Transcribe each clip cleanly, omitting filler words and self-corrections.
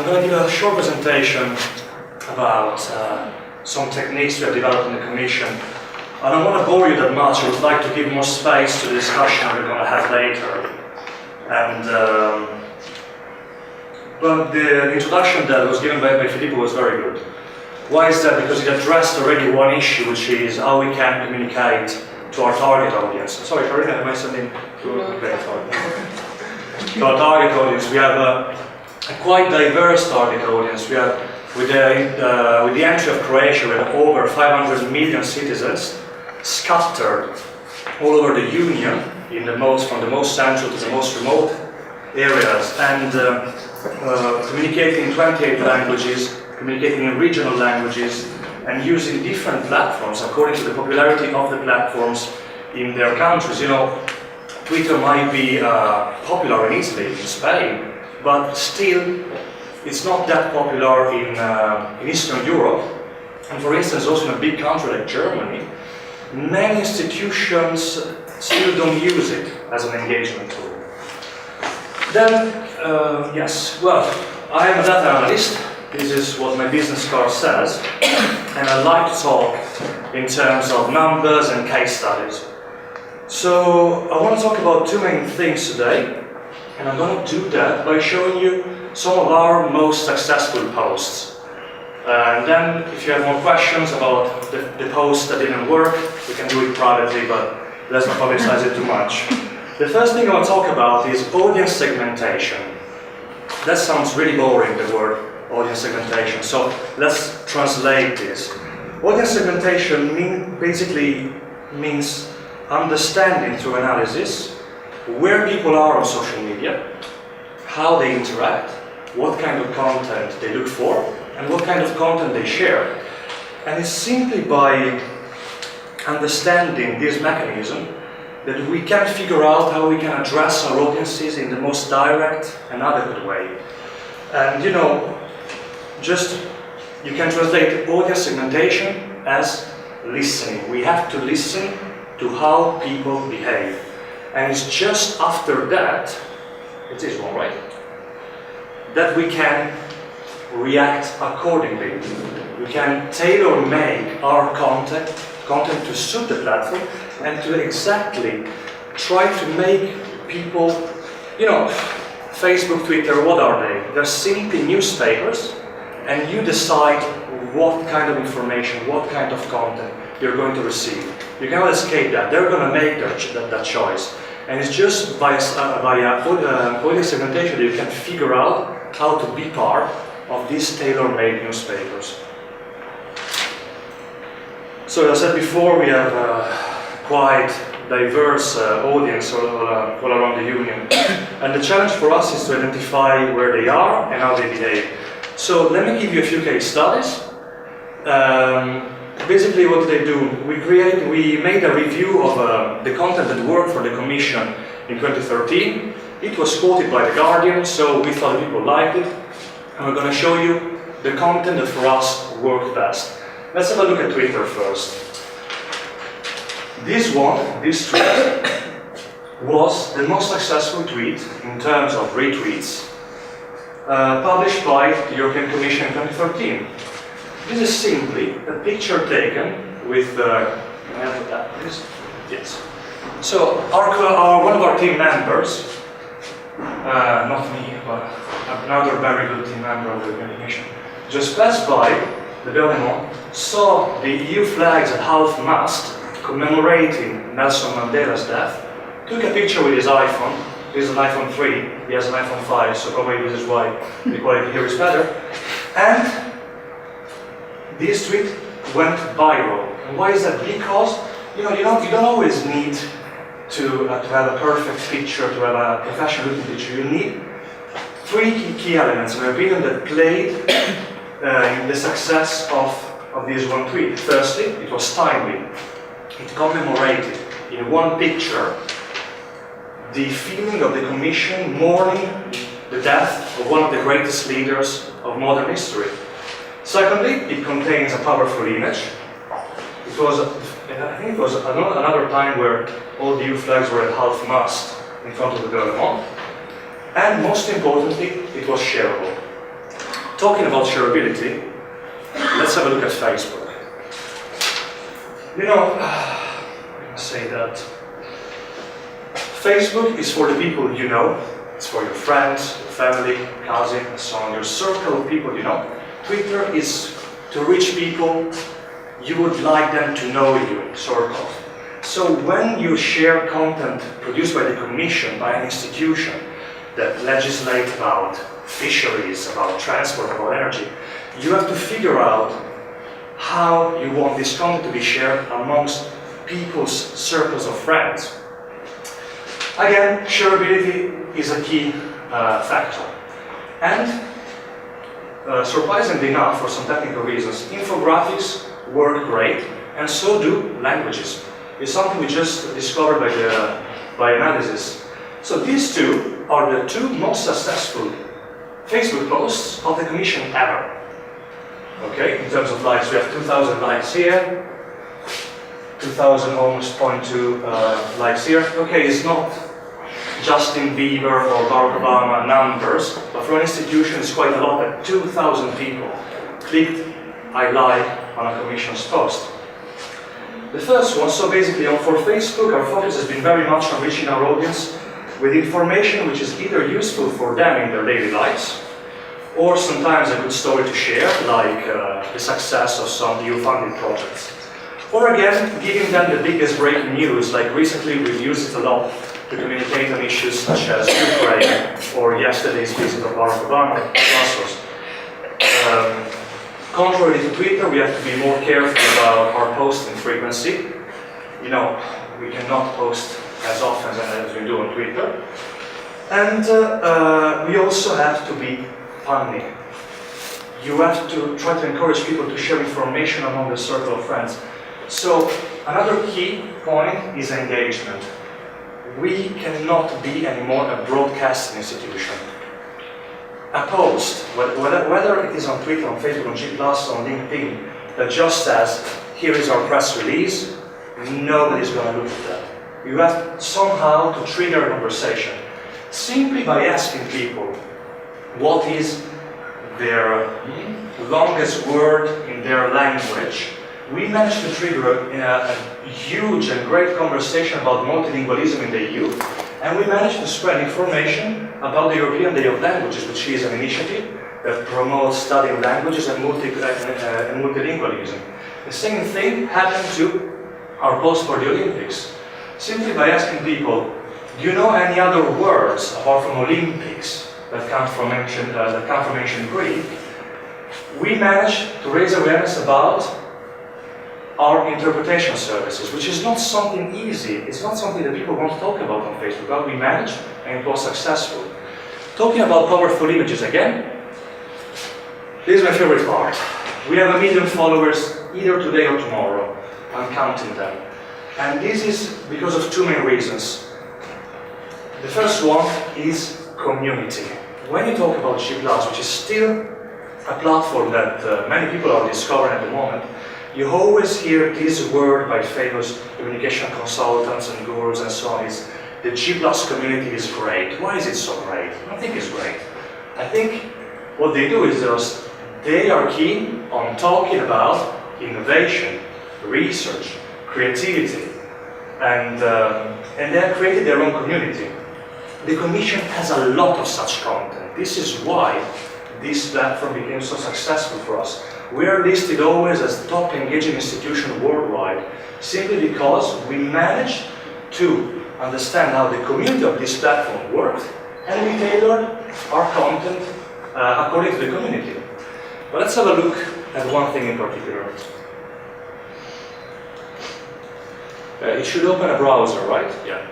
I'm going to give a short presentation about some techniques we have developed in the Commission. I don't want to bore you that much. I would like to give more space to the discussion we're going to have later. And but the introduction that was given by Filippo was very good. Why is that? Because it addressed already one issue, which is how we can communicate to our target audience. Sorry, Karina, am I sending to our target audience? We have a quite diverse target audience. We have, with the entry of Croatia, we have over 500 million citizens scattered all over the Union, from the most central to the most remote areas, and communicating in 28 languages, communicating in regional languages, and using different platforms according to the popularity of the platforms in their countries. You know, Twitter might be popular in Italy, in Spain, but still it's not that popular in Eastern Europe. And for instance, also in a big country like Germany, many institutions still don't use it as an engagement tool. Then, yes, well, I am a data analyst. This is what my business card says, and I like to talk in terms of numbers and case studies. So I want to talk about two main things today, and I'm going to do that by showing you some of our most successful posts. And then, if you have more questions about the post that didn't work, we can do it privately, but let's not publicize it too much. The first thing I want to talk about is audience segmentation. That sounds really boring, the word audience segmentation, so let's translate this. Audience segmentation basically means understanding through analysis where people are on social media, how they interact, what kind of content they look for, and what kind of content they share. And it's simply by understanding this mechanism that we can figure out how we can address our audiences in the most direct and adequate way. And you know, you can translate audience segmentation as listening. We have to listen to how people behave. And it's just after that, it is one, right? That we can react accordingly. We can tailor-make our content to suit the platform and to exactly try to make people, you know, Facebook, Twitter, what are they? They're simply newspapers, and you decide what kind of information, what kind of content you're going to receive. You cannot escape that. They're going to make that choice. And it's just by audience segmentation that you can figure out how to be part of these tailor-made newspapers. So as I said before, we have a quite diverse audience all around the Union. And the challenge for us is to identify where they are and how they behave. So let me give you a few case studies. Basically, what did they do? We made a review of the content that worked for the Commission in 2013. It was quoted by The Guardian, so we thought people liked it. And we're going to show you the content that for us worked best. Let's have a look at Twitter first. This tweet was the most successful tweet in terms of retweets published by the European Commission in 2013. This is simply a picture taken with yes. So one of our team members, not me, but another very good team member of the European Commission, just passed by the Berlaymont, saw the EU flags at half-mast commemorating Nelson Mandela's death, took a picture with his iPhone. This is an iPhone 3, he has an iPhone 5, so probably this is why the quality here is better. And this tweet went viral. And why is that? Because you don't always need to have a perfect picture, to have a professional looking picture. You need three key elements, in my opinion, that played in the success of this one tweet. Firstly, it was timely. It commemorated in one picture the feeling of the Commission mourning the death of one of the greatest leaders of modern history. Secondly, it contains a powerful image. I think it was another time where all the EU flags were at half-mast in front of the Berlaymont. And most importantly, it was shareable. Talking about shareability, let's have a look at Facebook. You know, I can say that Facebook is for the people you know, it's for your friends, your family, cousin, and so on, your circle of people you know. Twitter is to reach people you would like them to know you, sort of. So when you share content produced by the Commission, by an institution that legislates about fisheries, about transport, about energy, you have to figure out how you want this content to be shared amongst people's circles of friends. Again, shareability is a key factor. And surprisingly enough, for some technical reasons, infographics work great, and so do languages. It's something we just discovered by analysis. So these two are the two most successful Facebook posts of the Commission ever. Okay, in terms of likes, we have 2,000 likes here, 2,000 almost 0.2 likes here. Okay, it's not Justin Bieber or Barack Obama numbers, but for an institution it's quite a lot that 2,000 people clicked I like on a Commission's post. The first one, so basically for Facebook, our focus has been very much on reaching our audience with information which is either useful for them in their daily lives, or sometimes a good story to share, like the success of some EU-funded projects. Or again, giving them the biggest breaking news, like recently we've used it a lot to communicate on issues such as Ukraine, or yesterday's visit of Barack Obama to Brussels. Contrary to Twitter, we have to be more careful about our posting frequency. You know, we cannot post as often as we do on Twitter. And we also have to be funny. You have to try to encourage people to share information among the circle of friends. So another key point is engagement. We cannot be anymore a broadcasting institution. A post, whether it is on Twitter, on Facebook, on G+, on LinkedIn, that just says, here is our press release, nobody's going to look at that. You have somehow to trigger a conversation, simply by asking people what is their longest word in their language. We managed to trigger a huge and great conversation about multilingualism in the EU, and we managed to spread information about the European Day of Languages, which is an initiative that promotes studying languages and multilingualism. The same thing happened to our post for the Olympics. Simply by asking people, do you know any other words apart from Olympics that come from ancient Greek? We managed to raise awareness about our interpretation services, which is not something easy. It's not something that people want to talk about on Facebook, but we managed and it was successful. Talking about powerful images again, this is my favorite part. We have 1 million followers either today or tomorrow. I'm counting them. And this is because of two main reasons. The first one is community. When you talk about G+, which is still a platform that many people are discovering at the moment, you always hear this word by famous communication consultants and gurus and so on, is the G+ community is great. Why is it so great? I don't think it's great. I think what they do is they are keen on talking about innovation, research, creativity, and they have created their own community. The Commission has a lot of such content. This is why this platform became so successful for us. We are listed always as the top engaging institution worldwide, simply because we managed to understand how the community of this platform worked, and we tailored our content according to the community. But let's have a look at one thing in particular. It should open a browser, right? Yeah.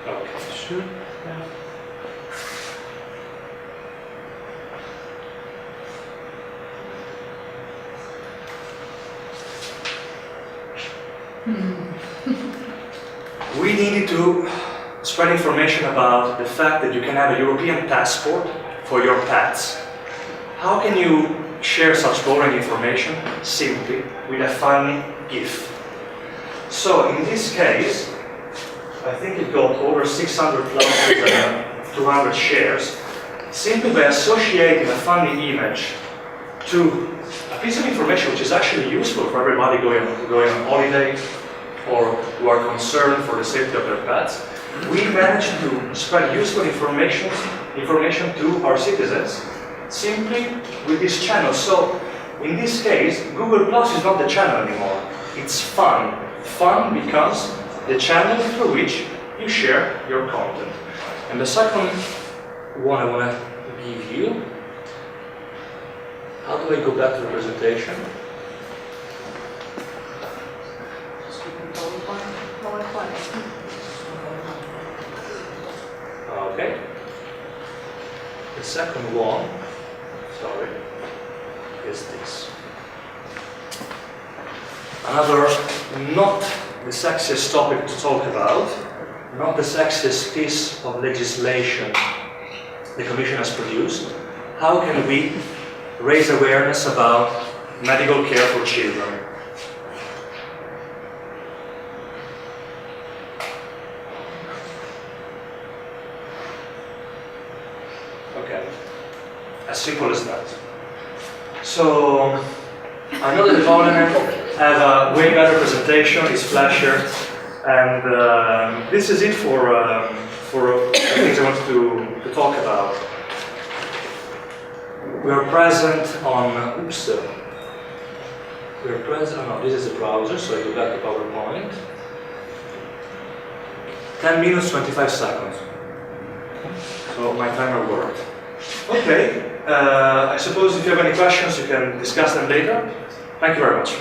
Okay. Should. Yeah. We needed to spread information about the fact that you can have a European passport for your pets. How can you share such boring information? Simply with a funny GIF. So in this case, I think it got over 600 plus 200 shares. simply by associating a funny image to a piece of information which is actually useful for everybody going on holiday or who are concerned for the safety of their pets, we managed to spread useful information to our citizens simply with this channel. So in this case, Google Plus is not the channel anymore. It's fun. Fun becomes the channel through which you share your content. And the second one I want to give you. How do I go back to the presentation? Okay. The second one, sorry, is this. Another, not the sexiest topic to talk about, not the sexiest piece of legislation the Commission has produced. How can we raise awareness about medical care for children? Okay, as simple as that. So, I know that the Parliament have a way better presentation, it's flashier, and this is it for the things I wanted to talk about. We are present on, oops, we are present, oh no, this is the browser, so I go back to PowerPoint. 10 minutes, 25 seconds. So my timer worked. Okay, I suppose if you have any questions, you can discuss them later. Thank you very much.